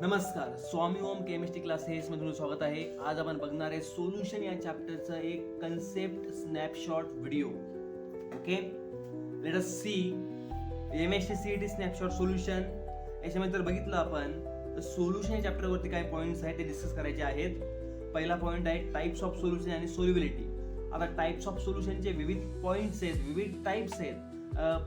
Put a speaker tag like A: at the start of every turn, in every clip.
A: नमस्कार, स्वामी ओम chemistry classes मध्ये तुमचं स्वागत आहे. आज आपण बघणार आहे सोल्युशन या चॅप्टरचं एक concept snapshot video. Okay, let us see MSc snapshot solution. याच्यामध्ये जर बघितलं आपण तर सोल्युशन या चॅप्टरवरती काय पॉईंट्स आहेत ते डिस्कस करायचे आहेत. पहिला पॉईंट आहे टाइप्स ऑफ सोल्युशन आणि सोल्युबिलिटी. आता टाइप्स ऑफ सोल्युशनचे विविध पॉईंट्स आहेत, विविध टाइप्स आहेत.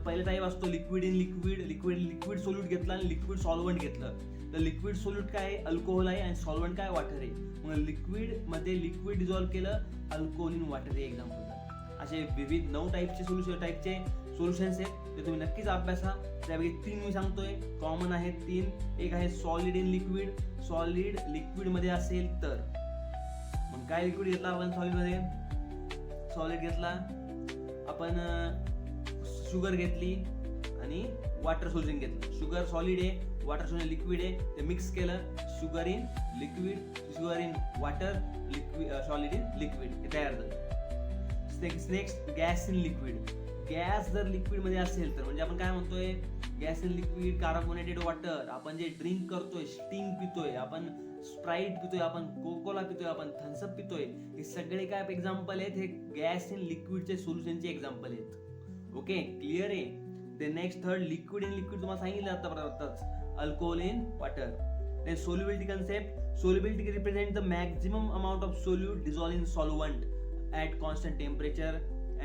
A: पहिला टाईप असतो liquid in liquid. Liquid solute घेतला आणि लिक्विड सॉल्व्हंट घेतलं. तर लिक्विड सोल्यूट काय अल्कोहोल आहे आणि सॉल्व्हंट काय वॉटर आहे. मग लिक्विड मध्ये लिक्विड डिझॉल्व्ह केलं, अल्कोहोल इन वॉटर हे एक्झाम्पल. असे विविध 9 टाईपचे सोल्युशन्स आहेत ते तुम्ही नक्कीच अभ्यासा. त्यापैकी 3 मी सांगतोय, कॉमन आहेत 3. एक आहे solid in liquid. Solid liquid मध्ये असेल तर मग काय लिक्विड घेतला आपण सॉलिड मध्ये. सॉलिड घेतला आपण, शुगर घेतली आणि वॉटर सोल्युशन घेतलं. शुगर सॉलिड आहे, वॉटर सोल्युशन लिक्विड आहे. ते मिक्स केलं, sugar in liquid, sugar in water, liquid solid in liquid हे तयार झालं. Next gas in liquid. Gas जर लिक्विड मध्ये असेल तर म्हणजे आपण काय म्हणतोय, gas in liquid, carbonated water. आपण जे ड्रिंक करतोय, स्टिंग पितोय, आपण स्प्राईट पितोय, आपण कोकोला पितोय, आपण थम्सअप पितोय, हे सगळे काय एक्झाम्पल आहेत. हे गॅस इन लिक्विडचे सोल्युशनचे एक्झाम्पल आहेत. ओके, क्लिअर आहे. ते next third liquid in liquid तुम्हाला सांगितलं आताच, alcohol in water. Then solubility concept. Solubility represents the maximum amount of solute dissolved in solvent at constant temperature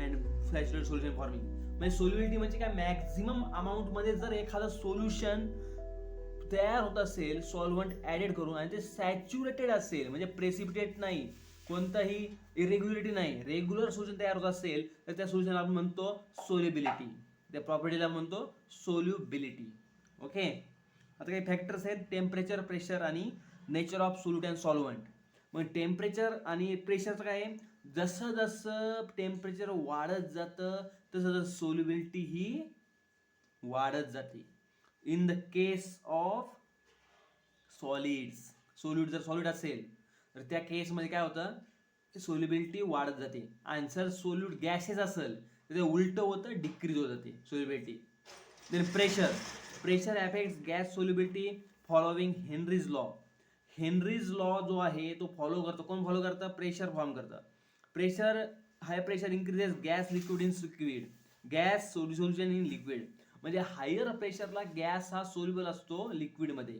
A: and saturated solution forming. म्हणजे solubility म्हणजे काय, maximum amount मध्ये जर एखादं solution तयार होत असेल सॉल्व्हंट ऍडेड करून आणि ते सॅच्युरेटेड असेल म्हणजे प्रेसिपिटेट नाही, कोणताही इरेग्युलरिटी नाही, रेग्युलर सोल्युशन तयार होत असेल तर त्या सोल्युशनला आपण म्हणतो सोल्युबिलिटी. त्या प्रॉपर्टीला म्हणतो सोल्युबिलिटी. ओके, आता काही फॅक्टर्स आहेत, टेम्परेचर, प्रेशर आणि nature of solute and solvent. मग टेम्परेचर आणि प्रेशरचं काय आहे, जसं जसं टेम्परेचर वाढत जातं तसं तसं सोल्युबिलिटी ही वाढत जाते. In the case of solids, solute जर सॉलिड असेल तर त्या केसमध्ये काय होतं, सोल्युबिलिटी वाढत जाते. आणि जर सोल्यूट गॅसेस असेल तर ते उलटं होतं, डिक्रीज होत जाते solubility. Then pressure. Pressure affects gas solubility following Henry's law. Henry's law जो आहे तो फॉलो करतो. कोण फॉलो करतं, प्रेशर फॉर्म करतं. Pressure, high pressure increases gas liquid in liquid, gas solution in liquid. म्हणजे हायर प्रेशरला गॅस हा सोल्युबल असतो लिक्विडमध्ये.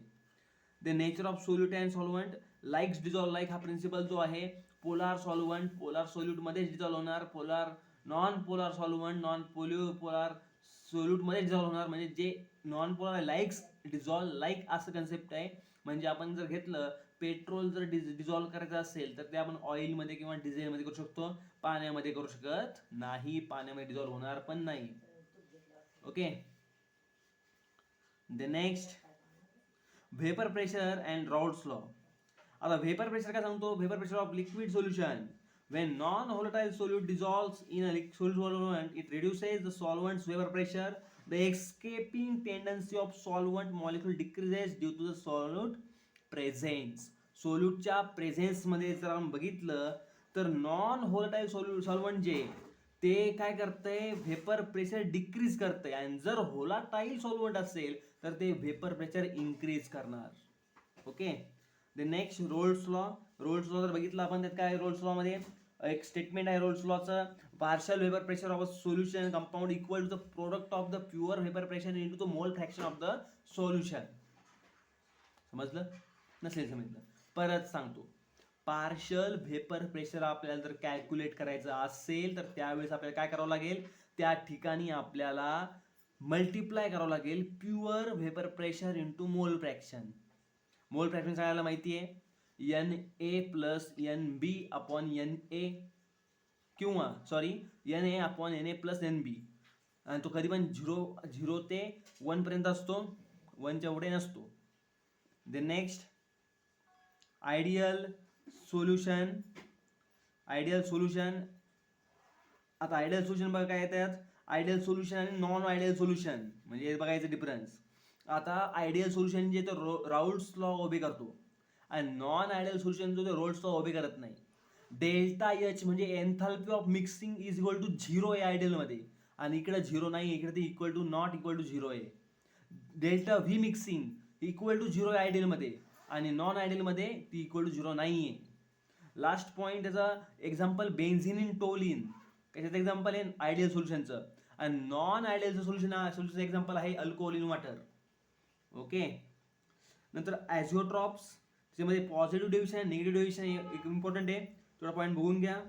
A: The nature of solute and solvent likes dissolve. Like हा प्रिन्सिपल जो आहे, पोलार सॉल्व्हंट पोलार सोल्यूट मध्येच डिझॉल्व होणार, polar non polar solvent non polar solute मध्ये डिझॉल्व होणार. म्हणजे जे non polar likes dissolve, like असं कन्सेप्ट आहे. म्हणजे आपण जर घेतलं, पेट्रोल जर डिझॉल्व करायचं असेल तर ते आपण ऑइलमध्ये किंवा डिझेलमध्ये करू शकतो, पाण्यामध्ये करू शकत नाही, पाण्यामध्ये डिझॉल्व होणार पण नाही. Okay, the next vapour pressure and Raoult's law. आता व्हेपर प्रेशर काय सांगतो, vapour pressure of liquid solution. When non-volatile solute dissolves in a solvent, it reduces the solvent's vapor pressure. The escaping tendency of solvent molecule decreases due to the solute presence. सोल्यूटच्या presence मध्ये जर आपण बघितलं तर non व्होलेटाईल solvent जे ते काय करतंय, व्हेपर प्रेशर डिक्रीज करतंय. आणि जर व्होलाटाईल सॉल्व्हंट असेल तर ते व्हेपर प्रेशर इन्क्रीज करणार. Okay, the next Rolls law. Rolls law जर बघितलं आपण, त्यात काय रोल्स लॉ मध्ये एक स्टेटमेंट आहे रोल्स लॉचं, partial vapour pressure of a solution compound equal to the product of the pure vapour pressure into the mole fraction of the solution. समजलं नसेल समजलं परत सांगतो. पार्शियल व्हेपर प्रेशर आपल्याला जर कॅल्क्युलेट करायचं असेल तर त्यावेळेस आपल्याला काय करावं लागेल, त्या ठिकाणी आपल्याला मल्टिप्लाय करावं लागेल प्युअर व्हेपर प्रेशर इंटू मोल फ्रॅक्शन. मोल फ्रॅक्शन सगळ्याला माहिती आहे, NA plus NB upon NA किंवा NA upon NA plus NB. आणि तो कधी पण 0 ते 1 पर्यंत असतो, 1च्या पुढे नसतो. The next ideal solution. Ideal solution, आता आयडियल सोल्युशन बघा काय येतात, आयडियल सोल्युशन आणि नॉन आयडियल सोल्युशन म्हणजे बघायचं डिफरन्स. आता आयडियल सोल्युशन जे तो राउल्ट्स लॉ ओबे करतो आणि नॉन आयडियल सोल्युशन जो ते राउल्ट्स लॉ ओबे करत नाही. डेल्टा एच म्हणजे enthalpy of mixing is equal to 0 आहे आयडियल मध्ये, आणि इकडे 0 नाही, इकडे ते नॉट इक्वल टू 0 आहे. Delta V mixing equal to 0 आहे आयडियल मध्ये, आणि नॉन आयडियलमध्ये टी इक्वल टू 0 नाही आहे. लास्ट पॉईंट त्याचा एक्झाम्पल बेन्झिन इन टोलिन, कशाचं एक्झाम्पल आहे आयडियल सोल्युशनचं. आणि नॉन आयडियलचं सोल्युशनचं एक्झाम्पल आहे अल्कोहोल इन वॉटर. ओके. नंतर ॲझिओट्रॉप्स, त्याच्यामध्ये पॉझिटिव्ह डिव्हिजन आणि निगेटिव्ह डिव्हिजन एक इम्पॉर्टंट आहे, थोडा पॉईंट बघून घ्या.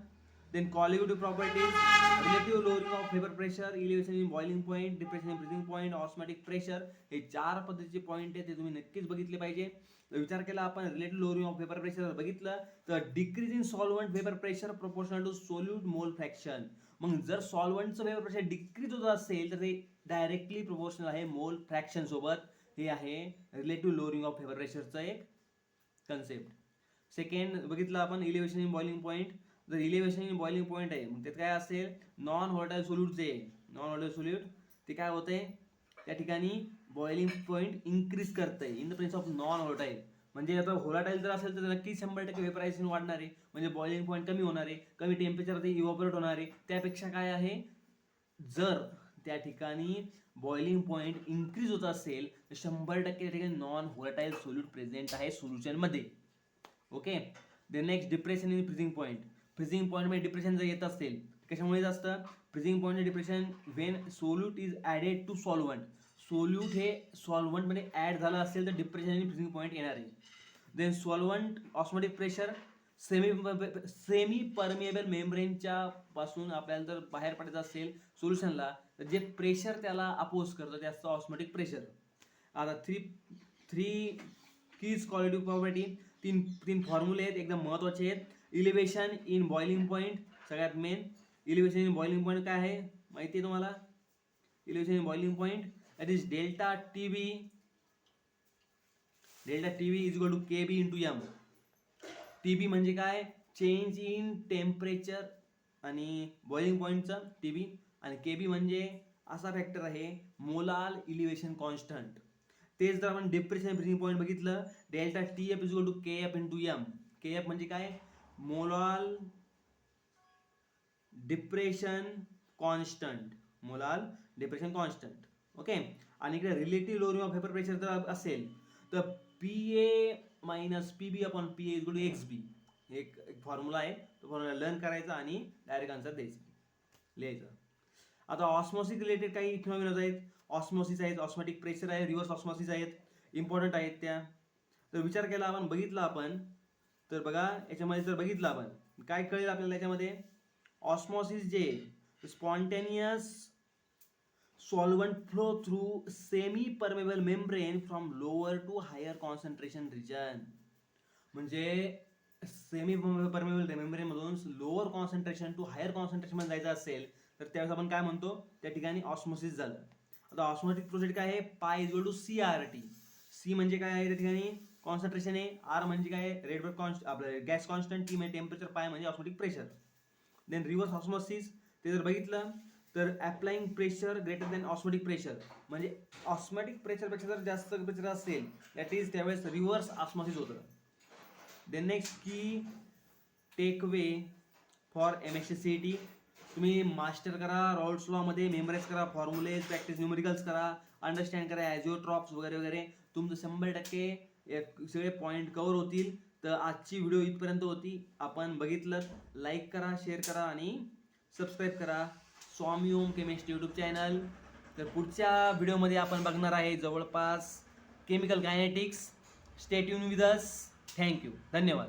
A: Then colligative properties, relative lowering of vapour pressure, elevation in boiling point, depression in freezing point, osmotic pressure, हे 4 पद्धतीचे पॉईंट आहेत, ते तुम्ही नक्कीच बघितले पाहिजे. विचार केला आपण relative lowering of vapour pressure बघितलं तर decrease in solvent vapour pressure proportional to solute mole fraction. मग जर सॉल्वंटचं वेपर प्रेशर डिक्रीज होत असेल तर ते डायरेक्टली प्रोपोर्शनल आहे मोल फ्रॅक्शन सोबत. हे आहे रिलेटिव्ह लोअरिंग ऑफ वेपर प्रेशरचं एक कन्सेप्ट. सेकंड बघितलं आपण इलिव्हेशन इन बॉइलिंग पॉईंट. जर इलिव्हेशन इन बॉइलिंग पॉईंट आहे मग त्यात काय असेल, नॉन व्हॉलेटाईल सोल्यूटचे, नॉन व्हॉलेटाईल सोल्यूट ते काय होतंय त्या ठिकाणी बॉइलिंग पॉईंट इन्क्रीज करतंय in the presence of non volatile. म्हणजे आता व्होलाटाईल जर असेल तर नक्की 100% वेपरायझेशन वाढणार आहे, म्हणजे बॉइलिंग पॉईंट कमी होणार आहे, कमी टेम्परेचर ते इव्हॅपोरेट होणार आहे. त्यापेक्षा काय आहे, जर त्या ठिकाणी बॉइलिंग पॉईंट इन्क्रीज होत असेल तर 100% त्या ठिकाणी नॉन व्होलाटाईल सोल्यूट प्रेझेंट आहे सोल्युशनमध्ये. Okay. Then next depression in freezing point. Freezing पॉईंटमध्ये डिप्रेशन जर येत असेल कशामुळे असतं, freezing point depression when solute is added to solvent. Solute हे सॉल्वंटमध्ये ॲड झालं असेल तर डिप्रेशन इन फ्रीजिंग पॉईंट येणार आहे. Then solvent osmotic pressure, semi permeable मेम्ब्रेनच्या पासून आपल्याला जर बाहेर पडायचं असेल सोल्युशनला तर जे प्रेशर त्याला अपोज करतं ते असतं ऑस्मोटिक प्रेशर. आता थ्री कीज क्वालिटिव्ह प्रॉपर्टी, तीन फॉर्म्युले आहेत एकदम महत्त्वाचे आहेत. इलिव्हेशन इन बॉइलिंग पॉईंट सगळ्यात main. Elevation in boiling point काय आहे माहिती आहे तुम्हाला, elevation in boiling point that is delta TB is equal to KB into m. TB म्हणजे काय, चेंज इन टेम्परेचर आणि बॉइलिंग पॉईंटचं टीबी, आणि केबी म्हणजे असा फॅक्टर आहे मोलाल इलिव्हेशन कॉन्स्टंट. तेच जर आपण डिप्रेशन फ्रीजिंग पॉईंट बघितलं, delta T F is equal to K F into m. K F म्हणजे काय, molal depression constant, molal depression constant. Okay. आणि इकडे relative lowering of vapour pressure जर असेल तर PA minus PB upon PA is equal to XB. एक formula आहे, तो फॉर्म्युला लर्न करायचा आणि डायरेक्ट आन्सर द्यायचं, लिहायचं. आता ऑस्मॉसिस रिलेटेड काही फिनॉमिनाज आहेत, ऑस्मॉसिस आहेत, ऑस्मॅटिक प्रेशर आहे, रिव्हर्स ऑस्मॉसिस आहेत, इम्पॉर्टंट आहेत त्या. तर विचार केला आपण, बघितला आपण तर बघा याच्यामध्ये जर बघितलं आपण काय कळेल आपल्याला याच्यामध्ये, ऑस्मॉसिस जे spontaneous solvent flow through semi-permeable membrane from lower to higher concentration region. म्हणजे सेमी परमेबल मेम्ब्रेन मधून lower concentration to higher concentration मध्ये जायचं असेल तर त्यावेळेस आपण काय म्हणतो, त्या ठिकाणी ऑस्मोसिस झालं. आता ऑस्मोटिक प्रोसेस काय आहे, pi is equal to CRT. C म्हणजे काय आहे त्या ठिकाणी कॉन्सन्ट्रेशन आहे, आर म्हणजे काय रेट आपलं गॅस कॉन्स्टंट, टी म्हणजे टेम्परेचर, पाय म्हणजे osmotic pressure. Then reverse osmosis ते जर बघितलं तर applying pressure greater than osmotic pressure, म्हणजे ऑस्मोटिक प्रेशरपेक्षा जर जास्त प्रेशर असेल दॅट इज त्यावेळेस रिव्हर्स ऑस्मोसिस होतं. Then next key takeaway for MSc CET, तुम्ही मास्टर करा रॉल्स लॉमध्ये, मेमराईज करा फॉर्म्युलेज, प्रॅक्टिस न्यूमेरिकल्स करा, अंडरस्टँड करा ॲझिओट्रॉप्स वगैरे वगैरे, तुमचं 100% सगळे पॉईंट कव्हर होतील. तर आजची व्हिडिओ इथपर्यंत होती, आपण बघितलं, लाईक करा, शेअर करा आणि सबस्क्राईब करा स्वामी ओम केमिस्ट्री यूट्यूब चॅनल. तर पुढच्या व्हिडिओमध्ये आपण बघणार आहे जवळपास chemical kinetics. Stay tune with us. Thank you, धन्यवाद.